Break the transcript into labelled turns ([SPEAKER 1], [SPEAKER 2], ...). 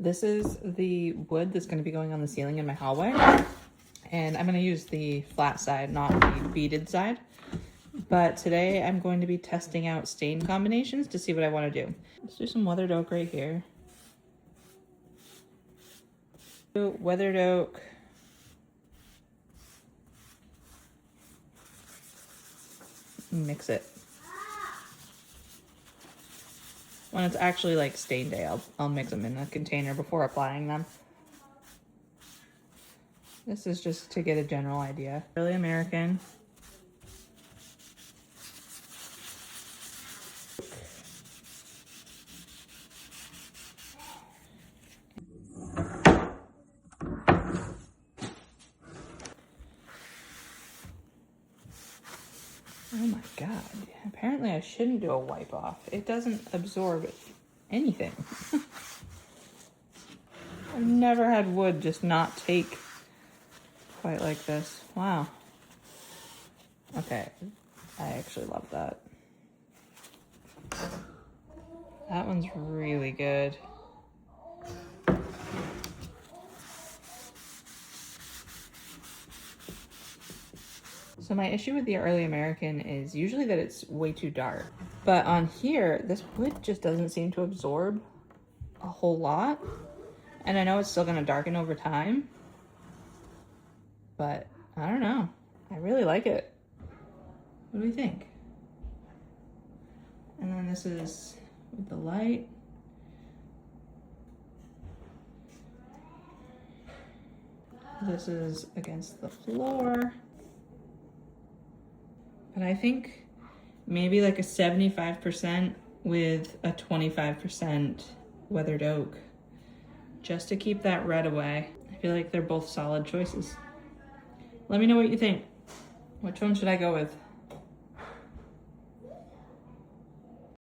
[SPEAKER 1] This is the wood that's going to be going on the ceiling in my hallway. And I'm going to use the flat side, not the beaded side. But today I'm going to be testing out stain combinations to see what I want to do. Let's do some weathered oak right here. Weathered oak. Mix it. When it's actually like stain day, I'll mix them in a container before applying them. This is just to get a general idea. Early American. Oh my God. Apparently I shouldn't do a wipe off. It doesn't absorb anything. I've never had wood just not take quite like this. Wow. Okay. I actually love that. That one's really good. So my issue with the Early American is usually that it's way too dark. But on here, this wood just doesn't seem to absorb a whole lot. And I know it's still gonna darken over time, but I don't know. I really like it. What do we think? And then this is with the light. This is against the floor. But I think maybe like a 75% with a 25% weathered oak, just to keep that red away. I feel like they're both solid choices. Let me know what you think. Which one should I go with?